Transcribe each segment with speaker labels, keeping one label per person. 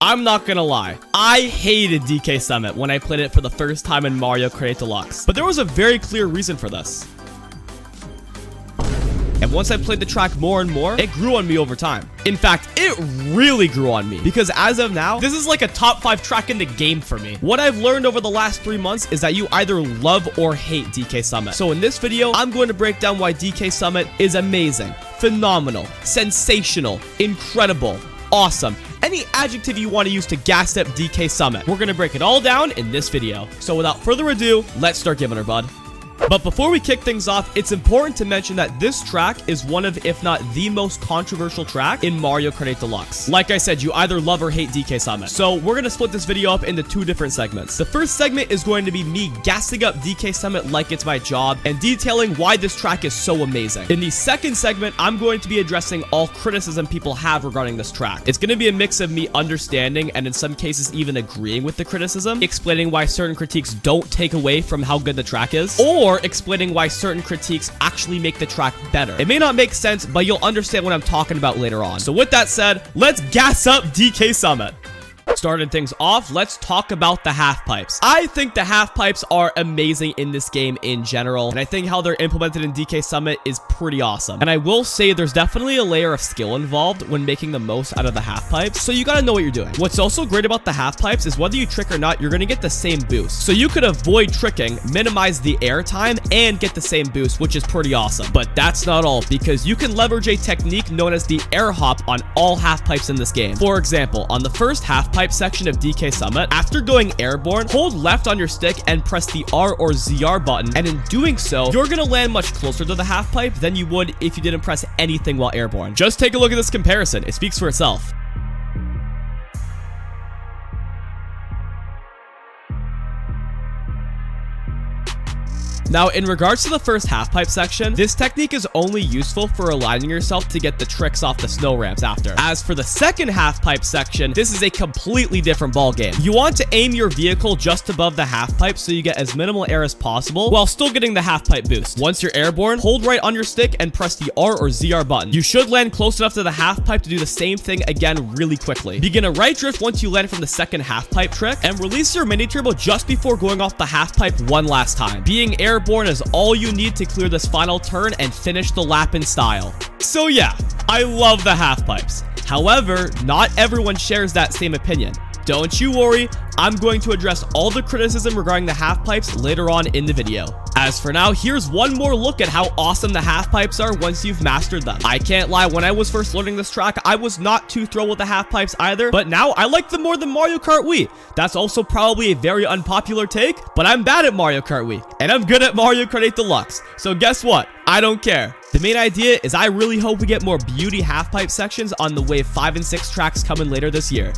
Speaker 1: I'm not gonna lie, I hated DK Summit when I played it for the first time in Mario Kart Deluxe, but there was a very clear reason for this. And once I played the track more and more, it grew on me over time. In fact, it really grew on me because as of now, this is like a top 5 track in the game for me. What I've learned over the last 3 months is that you either love or hate DK Summit. So in this video, I'm going to break down why DK Summit is amazing, phenomenal, sensational, incredible, awesome. Any adjective you want to use to gas up DK Summit. We're going to break it all down in this video. So without further ado, let's start giving her, bud. But before we kick things off, it's important to mention that this track is one of, if not the most controversial track in Mario Kart 8 Deluxe. Like I said, you either love or hate DK Summit. So we're going to split this video up into 2 different segments. The first segment is going to be me gassing up DK Summit like it's my job and detailing why this track is so amazing. In the second segment, I'm going to be addressing all criticism people have regarding this track. It's going to be a mix of me understanding and in some cases even agreeing with the criticism, explaining why certain critiques don't take away from how good the track is, or explaining why certain critiques actually make the track better. It may not make sense, but you'll understand what I'm talking about later on. So with that said, let's gas up DK Summit. Starting things off, let's talk about the half pipes. I think the half pipes are amazing in this game in general, and I think how they're implemented in DK Summit is pretty awesome. And I will say there's definitely a layer of skill involved when making the most out of the half pipes, so you gotta know what you're doing. What's also great about the half pipes is whether you trick or not, you're gonna get the same boost. So you could avoid tricking, minimize the air time, and get the same boost, which is pretty awesome. But that's not all, because you can leverage a technique known as the air hop on all half pipes in this game. For example, on the first half pipe section of DK Summit, after going airborne, hold left on your stick and press the R or ZR button, and in doing so, you're gonna land much closer to the half pipe than you would if you didn't press anything while airborne. Just take a look at this comparison, it speaks for itself. Now, in regards to the first half-pipe section, this technique is only useful for aligning yourself to get the tricks off the snow ramps after. As for the second half-pipe section, this is a completely different ballgame. You want to aim your vehicle just above the half-pipe so you get as minimal air as possible while still getting the half-pipe boost. Once you're airborne, hold right on your stick and press the R or ZR button. You should land close enough to the half-pipe to do the same thing again really quickly. Begin a right drift once you land from the second half-pipe trick, and release your mini-turbo just before going off the half-pipe one last time. Being airborne is all you need to clear this final turn and finish the lap in style. So yeah, I love the half pipes. However, not everyone shares that same opinion. Don't you worry, I'm going to address all the criticism regarding the half pipes later on in the video. As for now, here's one more look at how awesome the half pipes are once you've mastered them. I can't lie, when I was first learning this track, I was not too thrilled with the half pipes either, but now I like them more than Mario Kart Wii. That's also probably a very unpopular take, but I'm bad at Mario Kart Wii, and I'm good at Mario Kart 8 Deluxe. So guess what? I don't care. The main idea is I really hope we get more beauty half pipe sections on the Wave 5 and 6 tracks coming later this year.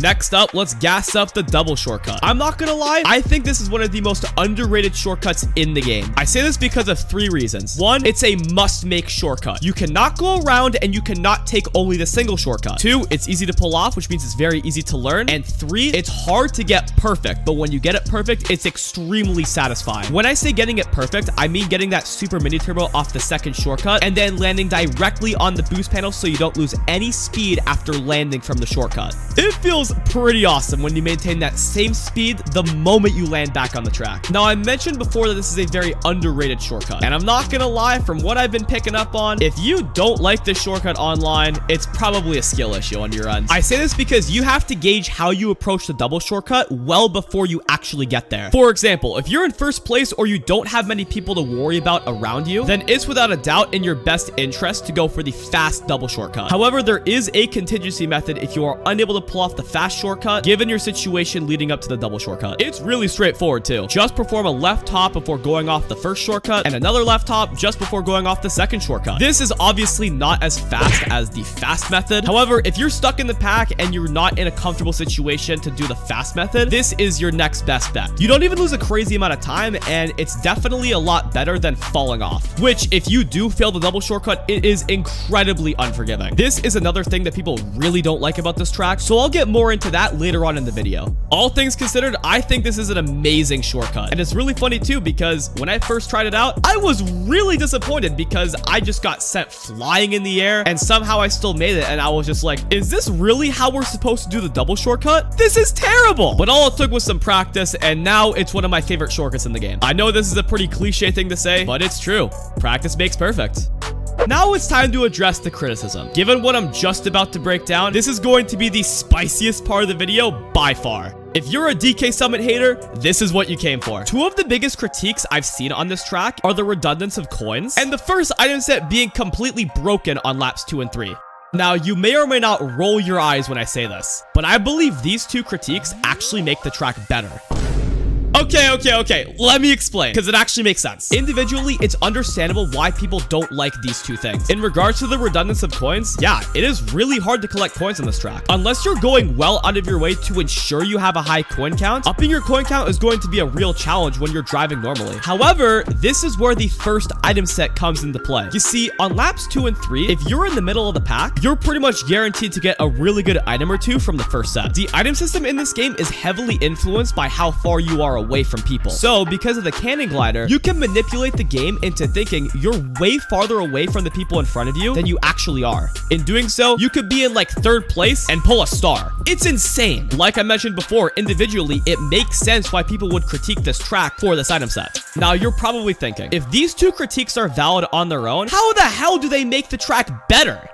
Speaker 1: Next up, let's gas up the double shortcut. I'm not gonna lie, I think this is one of the most underrated shortcuts in the game. I say this because of 3 reasons. 1, it's a must-make shortcut. You cannot go around and you cannot take only the single shortcut. 2, it's easy to pull off, which means it's very easy to learn. And 3, it's hard to get perfect, but when you get it perfect, it's extremely satisfying. When I say getting it perfect, I mean getting that super mini turbo off the second shortcut and then landing directly on the boost panel so you don't lose any speed after landing from the shortcut. It feels pretty awesome when you maintain that same speed the moment you land back on the track. Now, I mentioned before that this is a very underrated shortcut, and I'm not gonna lie, from what I've been picking up on, if you don't like this shortcut online, it's probably a skill issue on your end. I say this because you have to gauge how you approach the double shortcut well before you actually get there. For example, if you're in first place or you don't have many people to worry about around you, then it's without a doubt in your best interest to go for the fast double shortcut. However, there is a contingency method if you are unable to pull off the fast shortcut given your situation leading up to the double shortcut. It's really straightforward too. Just perform a left hop before going off the first shortcut and another left hop just before going off the second shortcut. This is obviously not as fast as the fast method. However, if you're stuck in the pack and you're not in a comfortable situation to do the fast method, this is your next best bet. You don't even lose a crazy amount of time, and it's definitely a lot better than falling off, which if you do fail the double shortcut, it is incredibly unforgiving. This is another thing that people really don't like about this track, so I'll get more into that later on in the video. All things considered, I think this is an amazing shortcut. And it's really funny too, because when I first tried it out, I was really disappointed because I just got sent flying in the air and somehow I still made it. And I was just like, is this really how we're supposed to do the double shortcut? This is terrible. But all it took was some practice, and now it's one of my favorite shortcuts in the game. I know this is a pretty cliche thing to say, but it's true. Practice makes perfect. Now it's time to address the criticism. Given what I'm just about to break down, this is going to be the spiciest part of the video by far. If you're a DK Summit hater, this is what you came for. Two of the biggest critiques I've seen on this track are the redundance of coins and the first item set being completely broken on laps 2 and 3. Now, you may or may not roll your eyes when I say this, but I believe these two critiques actually make the track better. Okay. Let me explain, because it actually makes sense. Individually, it's understandable why people don't like these two things. In regards to the redundance of coins, yeah, it is really hard to collect coins on this track. Unless you're going well out of your way to ensure you have a high coin count, upping your coin count is going to be a real challenge when you're driving normally. However, this is where the first item set comes into play. You see, on laps 2 and 3, if you're in the middle of the pack, you're pretty much guaranteed to get a really good item or two from the first set. The item system in this game is heavily influenced by how far you are away from people. So because of the cannon glider, you can manipulate the game into thinking you're way farther away from the people in front of you than you actually are. In doing so, you could be in like 3rd place and pull a star. It's insane. Like I mentioned before, individually, it makes sense why people would critique this track for this item set. Now you're probably thinking, if these two critiques are valid on their own, how the hell do they make the track better?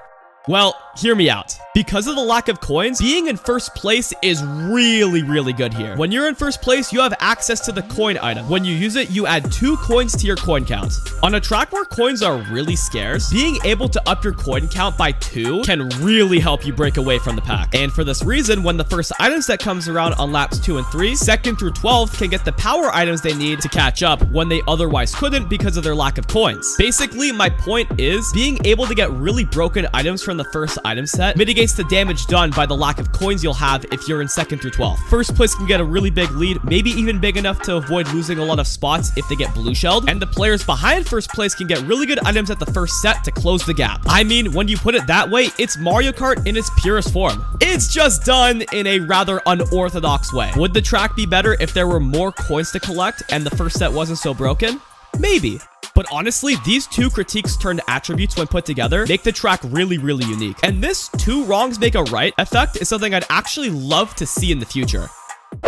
Speaker 1: Well, hear me out. Because of the lack of coins, being in first place is really good here. When you're in first place, you have access to the coin item. When you use it, you add 2 coins to your coin count. On a track where coins are really scarce, being able to up your coin count by 2 can really help you break away from the pack. And for this reason, when the first item set comes around on laps 2 and 3, 2nd through 12th can get the power items they need to catch up when they otherwise couldn't because of their lack of coins. Basically, my point is being able to get really broken items from the first item set mitigates the damage done by the lack of coins you'll have if you're in 2nd through 12th. First place can get a really big lead, maybe even big enough to avoid losing a lot of spots if they get blue shelled, and the players behind first place can get really good items at the first set to close the gap. I mean, when you put it that way, it's Mario Kart in its purest form. It's just done in a rather unorthodox way. Would the track be better if there were more coins to collect and the first set wasn't so broken? Maybe. But honestly, these two critiques turned attributes when put together make the track really unique. And this 2 wrongs make a right effect is something I'd actually love to see in the future.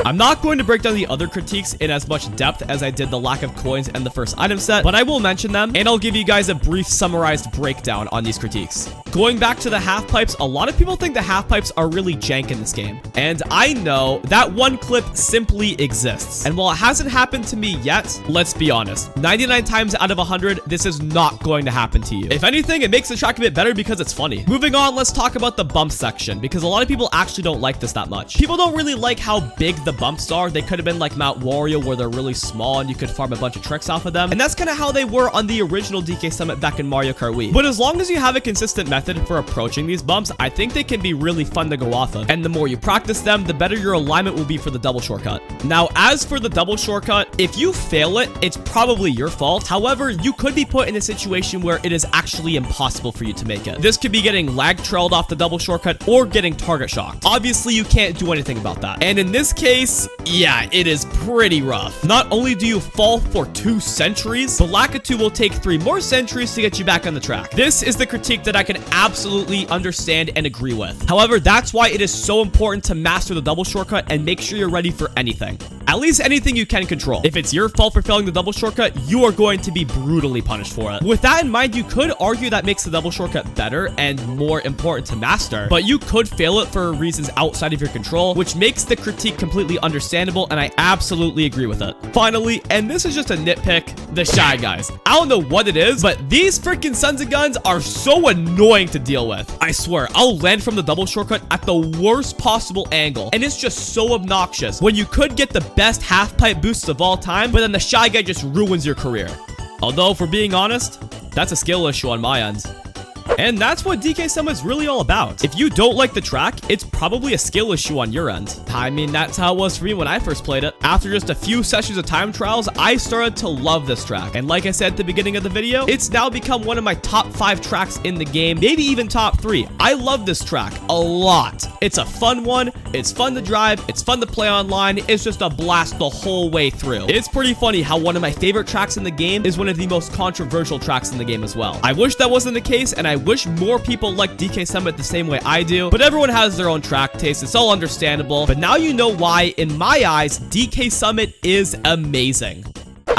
Speaker 1: I'm not going to break down the other critiques in as much depth as I did the lack of coins and the first item set, but I will mention them, and I'll give you guys a brief summarized breakdown on these critiques. Going back to the half pipes, a lot of people think the half pipes are really jank in this game, and I know that one clip simply exists. And while it hasn't happened to me yet, let's be honest, 99 times out of 100, this is not going to happen to you. If anything, it makes the track a bit better because it's funny. Moving on, let's talk about the bump section, because a lot of people actually don't like this that much. People don't really like how big the bumps are. They could have been like Mount Wario, where they're really small and you could farm a bunch of tricks off of them, and that's kind of how they were on the original DK Summit back in Mario Kart Wii. But as long as you have a consistent method for approaching these bumps, I think they can be really fun to go off of, and the more you practice them, the better your alignment will be for the double shortcut. Now, as for the double shortcut, if you fail it, it's probably your fault. However, you could be put in a situation where it is actually impossible for you to make it. This could be getting lag trailed off the double shortcut or getting target shocked. Obviously, you can't do anything about that, and in this case, yeah, it is pretty rough. Not only do you fall for 2 centuries, but Lakitu will take 3 more centuries to get you back on the track. This is the critique that I can absolutely understand and agree with. However, that's why it is so important to master the double shortcut and make sure you're ready for anything. At least anything you can control. If it's your fault for failing the double shortcut, you are going to be brutally punished for it. With that in mind, you could argue that makes the double shortcut better and more important to master, but you could fail it for reasons outside of your control, which makes the critique completely understandable, and I absolutely agree with it. Finally, and this is just a nitpick, the Shy Guys. I don't know what it is, but these freaking sons of guns are so annoying to deal with. I swear, I'll land from the double shortcut at the worst possible angle, and it's just so obnoxious when you could get the best half pipe boosts of all time, but then the Shy Guy just ruins your career. Although, for being honest, that's a skill issue on my end. And that's what DK Summit's really all about. If you don't like the track, it's probably a skill issue on your end. I mean, that's how it was for me when I first played it. After just a few sessions of time trials, I started to love this track. And like I said at the beginning of the video, it's now become one of my top 5 tracks in the game, maybe even top 3. I love this track a lot. It's a fun one. It's fun to drive. It's fun to play online. It's just a blast the whole way through. It's pretty funny how one of my favorite tracks in the game is one of the most controversial tracks in the game as well. I wish that wasn't the case, and I wish more people like DK Summit the same way I do, but everyone has their own track taste. It's all understandable, but now you know why, in my eyes, DK Summit is amazing.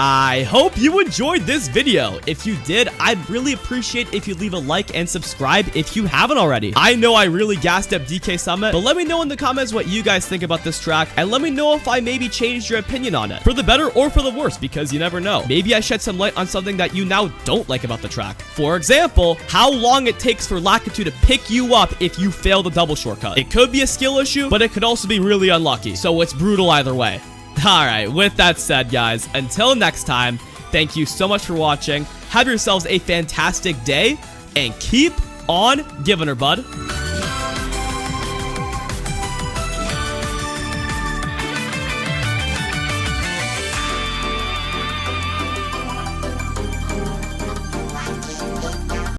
Speaker 1: I hope you enjoyed this video. If you did, I'd really appreciate if you leave a like and subscribe if you haven't already. I know I really gassed up DK Summit, but let me know in the comments what you guys think about this track, and let me know if I maybe changed your opinion on it, for the better or for the worse, because you never know. Maybe I shed some light on something that you now don't like about the track. For example, how long it takes for Lakitu to pick you up if you fail the double shortcut. It could be a skill issue, but it could also be really unlucky, so it's brutal either way. Alright, with that said, guys, until next time, thank you so much for watching. Have yourselves a fantastic day, and keep on giving her, bud.